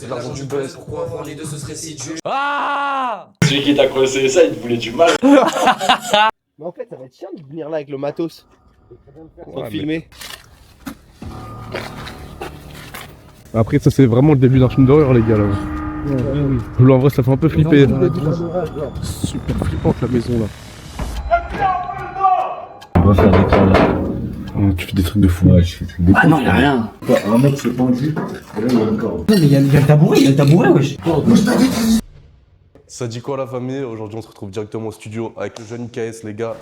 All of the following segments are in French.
L'argent du buzz. Pourquoi avoir les deux, ce serait si dur. Ah! Celui qui t'a creusé ça, il te voulait du mal. Mais en fait, ça va être chiant de venir là avec le matos. Pour Ouais, filmer. Après, ça c'est vraiment le début d'un film d'horreur, les gars là. Là, en vrai, ça fait un peu flipper. Super flippante la maison là. On va faire des cas là. Tu fais des trucs de fou. Ouais, je fais des trucs de fou. Ah non, y'a rien. Un mec s'est pendu. Et là, il y a encore. Non, mais y'a le tabouret, wesh. Ça dit quoi la famille? Aujourd'hui on se retrouve directement au studio avec le jeune IKS les gars.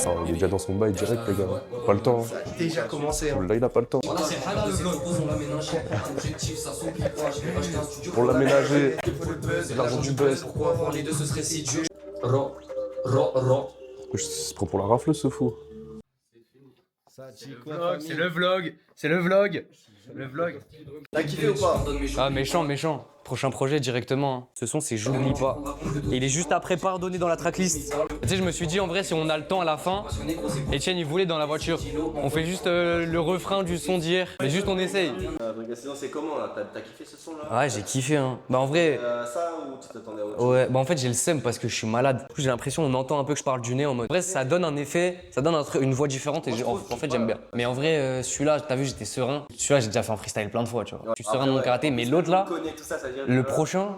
Oh, il est déjà dans son bail direct les gars. Pas le temps. Ça a déjà commencé. Hein. Là il a pas le temps. Voilà, c'est pas le vlog, on l'a ménagé. Objectif, ça s'oublie pas. Je vais acheter un studio. Pour l'aménager. Il faut le buzz, L'argent du buzz. Pourquoi avoir les deux, ce serait si dur. Ro. Il se prend pour la rafle ce fou. C'est le vlog. Le vlog. T'as kiffé ou pas? Ah, méchant. Prochain projet directement. Hein. Ce son, c'est J'oublie pas. Et il est juste après pardonné dans la tracklist. Tu sais, je me suis dit, en vrai, si on a le temps à la fin, Etienne, il voulait dans la voiture. On fait juste le refrain du son d'hier. Mais juste, on essaye. Sinon, c'est comment là? T'as kiffé ce son là? Ouais, j'ai kiffé, hein. Bah, en vrai. Ça ou tu t'attendais à autre chose? Ouais, bah en fait j'ai le seum parce que je suis malade. Du coup j'ai l'impression on entend un peu que je parle du nez en mode. En vrai ça donne un effet, ça donne une voix différente et en fait j'aime bien. Mais en vrai celui-là, t'as vu j'étais serein. Celui-là j'ai déjà fait en freestyle plein de fois tu vois. Je suis serein de mon karaté mais l'autre là, le prochain,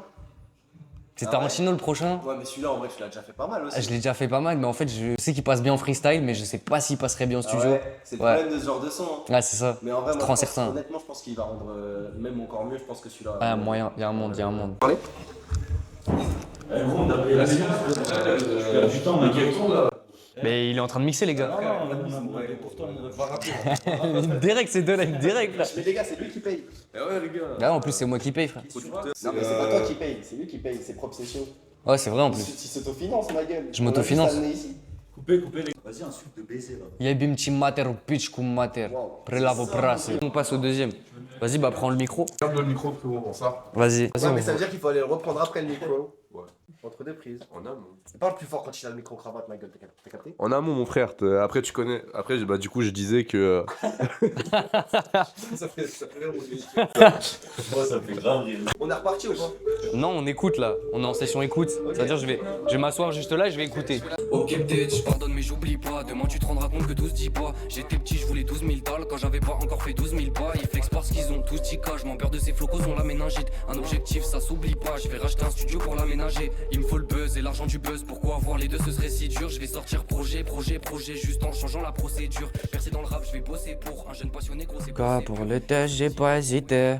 c'est Tarantino le prochain. Ouais mais celui-là en vrai tu l'as déjà fait pas mal aussi. Je l'ai déjà fait pas mal mais en fait je sais qu'il passe bien en freestyle mais je sais pas s'il passerait bien en studio. Ouais, c'est le problème de ce genre de son. Hein. Ouais c'est ça. Mais en vrai, C'est moi, trop incertain. honnêtement, je pense qu'il va rendre même encore mieux. Je pense que celui-là. Ah moyen, y'a un monde. Eh gros, on a payé la séance. Je perds du temps, mec. Mais il est en train de mixer les gars. Direct c'est deux lives direct là. Mais les gars, c'est lui qui paye. Là en plus c'est moi qui paye frère. Non, mais c'est pas toi qui paye, c'est lui qui paye, ses propres sessions. Ouais c'est vrai en Il plus. s'autofinance, ma gueule. Je m'autofinance. On l'a juste amené ici. Coupez, les. Vas-y, un sucre de baiser là. Jebim ti mater u pičku mater. Prelavo prase. On passe au deuxième. Vas-y, bah prends le micro. Garde le micro frérot pour ça. Vas-y. Ouais, mais ça veut dire qu'il faut aller le reprendre après le micro. Ouais. Entre deux prises. En amont. Parle plus fort quand il a le micro-cravate, ma gueule, t'as capté? En amont mon frère. Après tu connais. Après bah du coup je disais que. Ça fait rire, Moi, ça me fait grave rire. on est reparti ou pas? Non, on écoute là. On est en session écoute. C'est-à-dire, je vais m'asseoir juste là et je vais écouter. Ok, peut-être, je pardonne, mais j'oublie pas. Demain, tu te rendras compte que tout se dit pas. J'étais petit, je voulais 12 000 dalles. Quand j'avais pas encore fait 12 000 pas. Ils flex parce qu'ils ont tous dit cas. Je m'en perds de ces flocos, on la méningite. Un objectif, ça s'oublie pas. Je vais racheter un studio pour l'aménager. Il me faut le buzz et l'argent du buzz. Pourquoi avoir les deux, ce serait si dur. Je vais sortir projet, juste en changeant la procédure. Percer dans le rap, je vais bosser pour un jeune passionné, gros, c'est Quoi pour le test, j'ai pas hésité.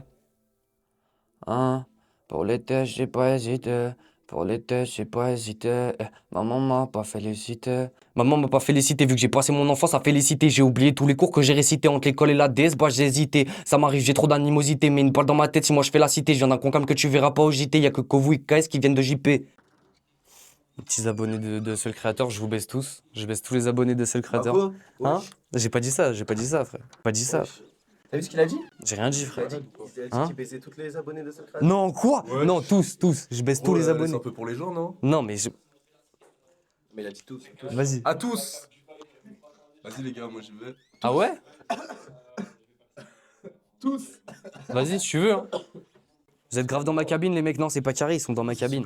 Hein? Pour les tests, j'ai pas hésité. Pour les tests, j'ai pas hésité. Maman m'a pas félicité. Maman m'a pas félicité vu que j'ai passé mon enfance à féliciter. J'ai oublié tous les cours que j'ai récités entre l'école et la DS. Bah j'ai hésité. Ça m'arrive, j'ai trop d'animosité. Mais une balle dans ma tête si moi je fais la cité. Je viens d'un concam que tu verras pas au JT. Y'a que Kovu et KS qui viennent de JP. Les petits abonnés de Seul Créateur, je vous baisse tous. Je baisse tous les abonnés de Seul Créateur. Hein? J'ai pas dit ça, frère. Pas dit ça. T'as vu ce qu'il a dit? J'ai rien dit, frère. Il a dit Hein? qu'il baisait toutes les abonnés de Seul Créateur. Non, quoi? Non, tous. Je baisse tous les abonnés. C'est un peu pour les gens non? Non, mais je... Mais il a dit tous. Vas-y. À tous. Vas-y les gars moi je vais. Ah ouais? Tous. Vas-y, si tu veux. Hein. Vous êtes grave dans ma cabine, les mecs? Non, c'est pas carré, ils sont dans ma cabine.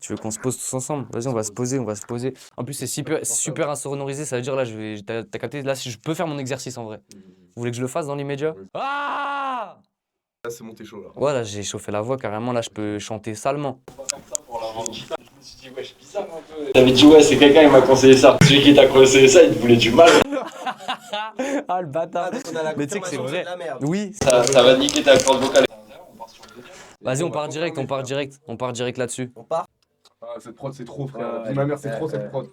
Tu veux qu'on se pose tous ensemble? Vas-y, on va se poser. En plus, c'est super insonorisé, ça veut dire là, t'as capté, là, si je peux faire mon exercice en vrai. Vous voulez que je le fasse dans l'immédiat? Ah! Là c'est monté chaud là. Ouais, là, j'ai chauffé la voix carrément, là, je peux chanter salement. T'avais dit, ouais, c'est quelqu'un, il m'a conseillé ça. Celui qui t'a conseillé ça, il te voulait du mal. Ah, le bâtard! Mais tu sais que c'est vrai. Oui. Ça va niquer ta corde vocale. Vas-y, on part direct là-dessus. On part? Ah, cette prod c'est trop frère. Dis ma mère c'est trop cette prod.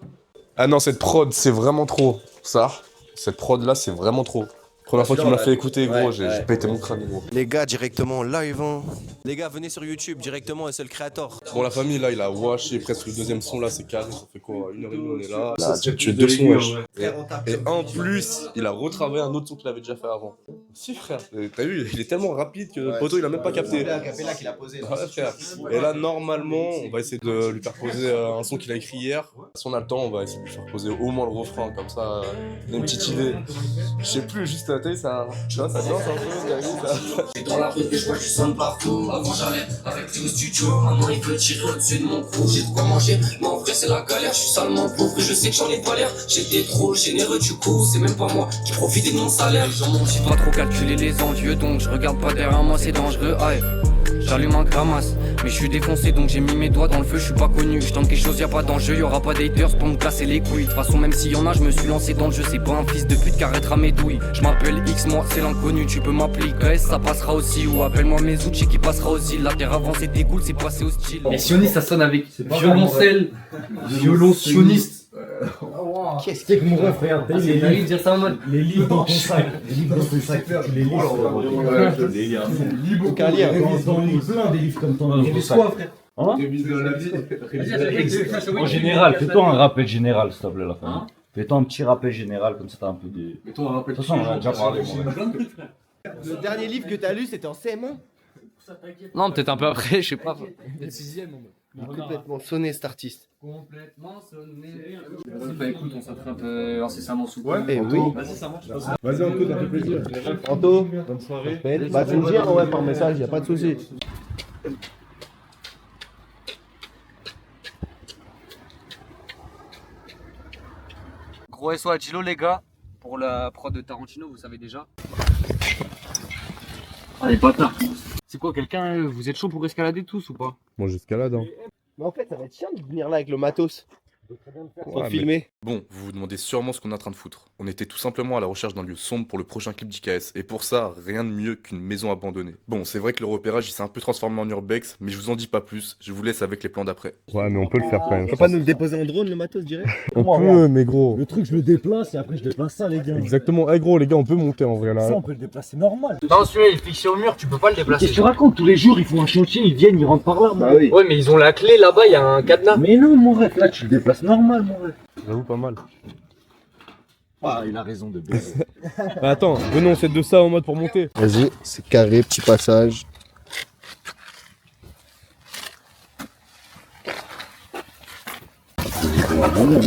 Ah non cette prod c'est vraiment trop. Ça. Cette prod là c'est vraiment trop. Première fois qu'il me l'a fait écouter, gros, Ouais, j'ai ouais. pété mon crâne, gros. Les gars, directement live. Hein. Les gars, venez sur YouTube, directement, et c'est le créateur. Bon, la famille, là, il a washé presque le deuxième son, là, c'est carré. Ça fait quoi, 1h30, on est là. Là, tu es deux sons, wesh. Et en plus, il a retravaillé un autre son qu'il avait déjà fait avant. Si, frère, t'as vu, il est tellement rapide que le poteau, il a même pas capté. qu'il a posé. Ouais, frère. Et là, normalement, on va essayer de lui faire poser un son qu'il a écrit hier. Si on a le temps, on va essayer de lui faire poser au moins le refrain, comme ça, on a une petite idée. Je sais plus, juste, t'as vu, ça, tu vois, ça danse un peu, t'as vu, ça. Et dans la rue, je vois, je sonne partout. Avant, j'allais avec Théo Studio. Maman, il veut tirer au-dessus de mon cou. J'ai de quoi manger, mais en vrai, c'est la galère. Je suis salement pauvre et je sais que j'en ai pas l'air. J'étais trop généreux, du coup, c'est même pas moi qui profitais de mon salaire. Les gens m'ont dit pas trop calculer les envieux, donc je regarde pas derrière moi, c'est dangereux. Aïe. J'allume un gramasse, mais je suis défoncé donc j'ai mis mes doigts dans le feu, je suis pas connu. Je tente quelque chose, y'a pas d'enjeu, y'aura pas d'haters pour me casser les couilles. De toute façon, même s'il y en a, je me suis lancé dans le jeu, c'est pas un fils de pute qui arrêtera mes douilles. Je m'appelle X, moi c'est l'inconnu, tu peux m'appeler KS, ça passera aussi. Ou appelle-moi mes outils qui passera aussi. La terre avant c'était cool, c'est passé au style. Mais sioniste, ça sonne avec violoncelle, violon sioniste. Qu'est-ce que mon ref, regarde, C'est dingue de dire ça en mode. les livres dans ton sac. Les livres dans ton sac, tu les lis. Aucun lien. Dans les plein des livres comme ton livre. Quoi, frère? En général, fais-toi un rappel général, s'il te plaît, la famille. Fais-toi un petit rappel général, comme ça t'as un peu de. Fais-toi un rappel. De toute façon, on en a déjà parlé, moi. Le dernier livre que t'as lu, c'était en CM1. Non, peut-être un peu après, je sais pas. Le 6ème, complètement sonné cet artiste. Complètement sonné. Bah écoute, on s'attrape incessamment sous. Eh oui. Vas-y, Anto, ça fait plaisir. Anto, bonne soirée. Bah, tu me dis, ouais, par message, y a pas de souci. Gros SO à Gilo, les gars, pour la prod de Tarantino, vous savez déjà. Allez, pas tard. C'est quoi, quelqu'un, vous êtes chaud pour escalader tous ou pas? Moi, j'escalade, hein. Mais en fait, ça va être chiant de venir là avec le matos. Pour Ouais, filmer. Bon, vous vous demandez sûrement ce qu'on est en train de foutre. On était tout simplement à la recherche d'un lieu sombre pour le prochain clip d'IKS, et pour ça, rien de mieux qu'une maison abandonnée. Bon, c'est vrai que le repérage il s'est un peu transformé en urbex, mais je vous en dis pas plus, je vous laisse avec les plans d'après. Ouais, mais on peut le faire quand même. On peut pas nous le déposer en drone, le matos, je dirais? On peut, mais gros. Le truc, je le déplace et après je déplace ça, les gars. Exactement. Eh, gros, les gars, on peut monter en vrai là. Ça, on peut le déplacer normal. Non, celui-là il est fixé au mur, tu peux pas le déplacer. Qu'est-ce que tu racontes? Tous les jours, ils font un chantier, ils viennent, ils rentrent par là. Bah oui. Ouais, mais ils ont la clé là-bas, il y a un cadenas. Mais non, mon ref, là, tu le déplaces normal, mon ref. J'avoue, pas mal. Ah, il a raison de baiser. Bah, attends, venons, c'est de ça en mode pour monter. Vas-y, c'est carré, petit passage. Ah ouais, mais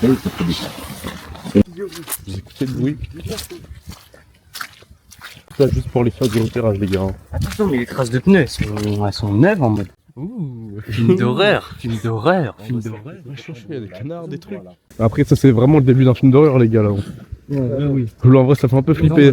t'as vu, ça fait des choses. Vous écoutez le bruit? Ça, juste pour les faire du repérage, les gars. hein. Attention, mais les traces de pneus, elles sont neuves en mode. Ouh, film d'horreur, film d'horreur, film d'horreur. Il y a des canards, des trucs. Après, ça, c'est vraiment le début d'un film d'horreur, les gars, là. Oui. En vrai, ça fait un peu flipper.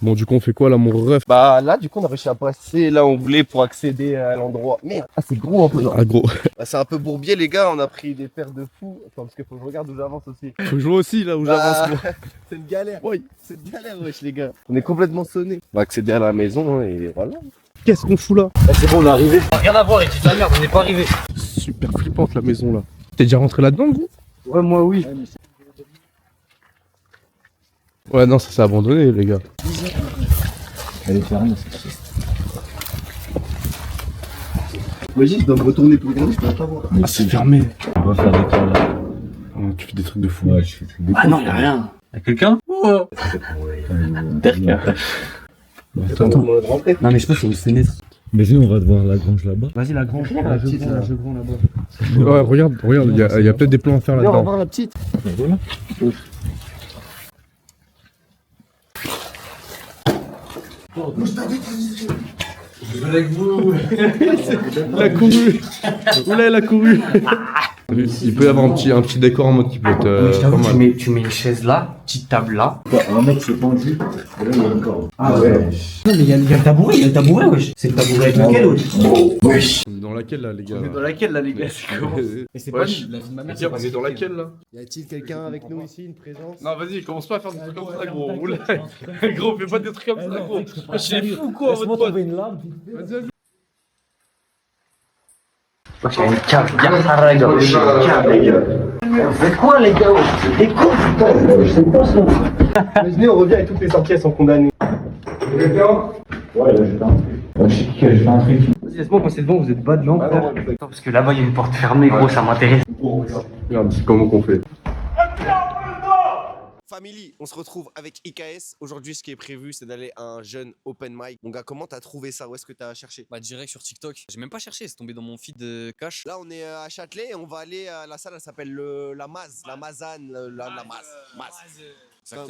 Bon, du coup, on fait quoi là, mon ref? Bah là, du coup, on a réussi à passer là où on voulait pour accéder à l'endroit. Merde, ah, c'est gros un peu. Ah, gros. Bah, c'est un peu bourbier, les gars. On a pris des paires de fous. Attends, parce qu'il faut que je regarde où j'avance aussi. Faut jouer aussi là où Bah, j'avance, moi. c'est une galère. Oui, c'est une galère, wesh, les gars. On est complètement sonnés. On va accéder à la maison hein, et voilà. Qu'est-ce qu'on fout là? C'est bon, on est arrivé. Rien à voir, et dis ta merde, on n'est pas arrivé. Super flippante la maison là. T'es déjà rentré là-dedans, vous? Ouais, moi oui. Ouais, non, ça s'est abandonné, les gars. Elle est fermée, Vas-y, je dois me retourner pour regarder, je peux pas voir. Ah, c'est fermé. On va faire des tours là. Oh, tu fais des trucs de fou. Ouais, je fais des trucs de Ah non, y'a rien. Y'a quelqu'un? Ouais. Derrière. Attends. Non, mais je pense que c'est une fenêtre. Mais viens, on va voir la grange là-bas. Vas-y, la grange, la petite, là. je prends là-bas. Ouais, regarde, il y a peut-être des plans à faire Viens, on va là-dedans. voir la petite. Il a couru. Oula, il a couru. Il peut y avoir un petit décor en mode qui peut être pas mal. Tu mets une chaise là, petite table là. Un mec s'est pendu. Et là, il y a encore. Ah ouais. Non, mais il y a le tabouret, wesh. C'est le tabouret avec lequel, wesh. Dans laquelle là, les gars? Dans laquelle là, les gars, c'est comment? Mais c'est pas nous, la vie de ma mère. On est dans laquelle là? Y a-t-il quelqu'un avec nous ici, une présence? Non, vas-y, commence pas à faire des trucs comme ça, gros. Oula. Gros, fais pas des trucs comme ça, gros. Je suis fou, quoi, votre pote. une lame. Vas-y, vas-y. Wesh, il y a une cave, y'a une cave, les gars. Vous faites quoi, les gars? C'est des cons, putain. Je sais pas ça. Imaginez, on revient et toutes les sorties elles sont condamnées. Ouais, là, j'ai fait un truc. Je sais qui a fait un truc. Vas-y, laisse-moi passer devant, vous êtes bas dedans, frère. Parce que là-bas, il y a une porte fermée, gros, ça m'intéresse. Regarde, c'est comment qu'on fait. Family, on se retrouve avec IKS. Aujourd'hui, ce qui est prévu, c'est d'aller à un jeune open mic. Mon gars, comment t'as trouvé ça? Où est-ce que t'as cherché? Bah direct sur TikTok. J'ai même pas cherché, c'est tombé dans mon feed de cash. Là, on est à Châtelet et on va aller à la salle, elle s'appelle la Maz, la Mazane, la Maz.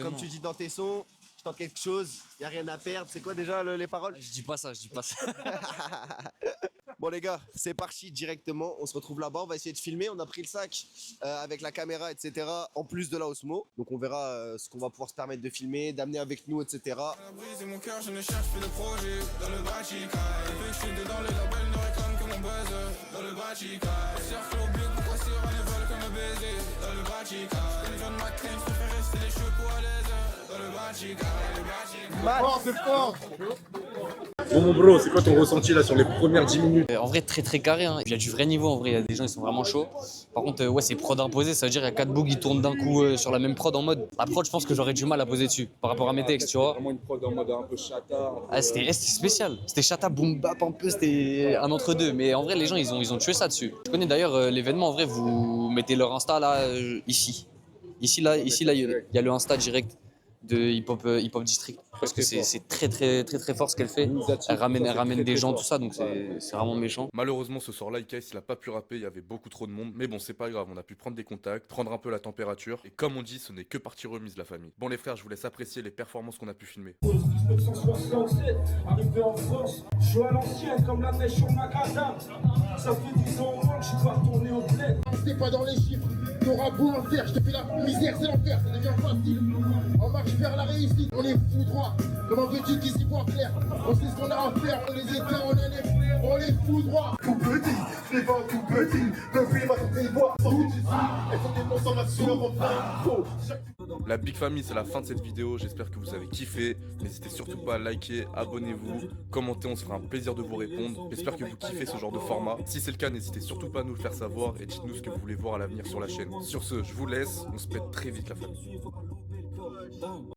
Comme tu dis dans tes sons, je tente quelque chose, y a rien à perdre. C'est quoi déjà les paroles? Je dis pas ça, je dis pas ça. Bon les gars, c'est parti directement, on se retrouve là-bas, on va essayer de filmer, on a pris le sac avec la caméra, etc. en plus de la Osmo, donc on verra ce qu'on va pouvoir se permettre de filmer, d'amener avec nous, etc. Mon cœur, je ne cherche plus de projet dans le Bachica. Depuis que je suis dedans, les labels ne réclament que mon buzz dans le Bachica. Cercle au but, pourquoi sur un vol comme un baiser dans le Bachica. Je connais John McClane, je préfère rester les cheveux pour à l'aise dans le Bachica. C'est fort. Bon mon bro, c'est quoi ton ressenti là sur les premières 10 minutes? En vrai, très carré. Hein. Il y a du vrai niveau en vrai. Il y a des gens, ils sont vraiment chauds. Par contre, ouais, c'est prod imposé. Ça veut dire qu'il y a 4 books qui tournent d'un coup sur la même prod en mode. La prod, je pense que j'aurais du mal à poser dessus par rapport à mes textes, tu vois. Vraiment une prod en mode un peu chata. Ah, c'était spécial. C'était chata, boom bap un peu. C'était un entre-deux. Mais en vrai, les gens, ils ont tué ça dessus. Je connais d'ailleurs l'événement. En vrai, vous mettez leur Insta là, ici. Ici, là, il y a le Insta direct de Hip Hop District. Parce que c'est très fort ce qu'elle fait. Elle ramène des gens, tout ça, donc c'est vraiment méchant. Malheureusement, ce soir-là, IKS, il a pas pu rapper, il y avait beaucoup trop de monde. Mais bon, c'est pas grave, on a pu prendre des contacts, prendre un peu la température. Et comme on dit, ce n'est que partie remise, la famille. Bon, les frères, je vous laisse apprécier les performances qu'on a pu filmer. 1967, arrivé en France, je suis à l'ancienne comme la neige sur macadam. Ça fait 10 ans au moins que je suis pas retourné au bled. C'est pas dans les chiffres, t'auras beau en faire, je te fais la misère, c'est l'enfer, ça devient facile. On marche vers la réussite, on est fou droit, comme un petit qui s'y voit clair. On sait ce qu'on a à faire, on les éteint, on les fout droit. Tout petit, je les vends tout petit, depuis ma santé voix, sans doute ici, elles sont des consommateurs en faux. La Big Family, c'est la fin de cette vidéo. J'espère que vous avez kiffé. N'hésitez surtout pas à liker, abonnez-vous, commentez, on se fera un plaisir de vous répondre. J'espère que vous kiffez ce genre de format. Si c'est le cas, n'hésitez surtout pas à nous le faire savoir et dites-nous ce que vous voulez voir à l'avenir sur la chaîne. Sur ce, je vous laisse. On se pète très vite la famille.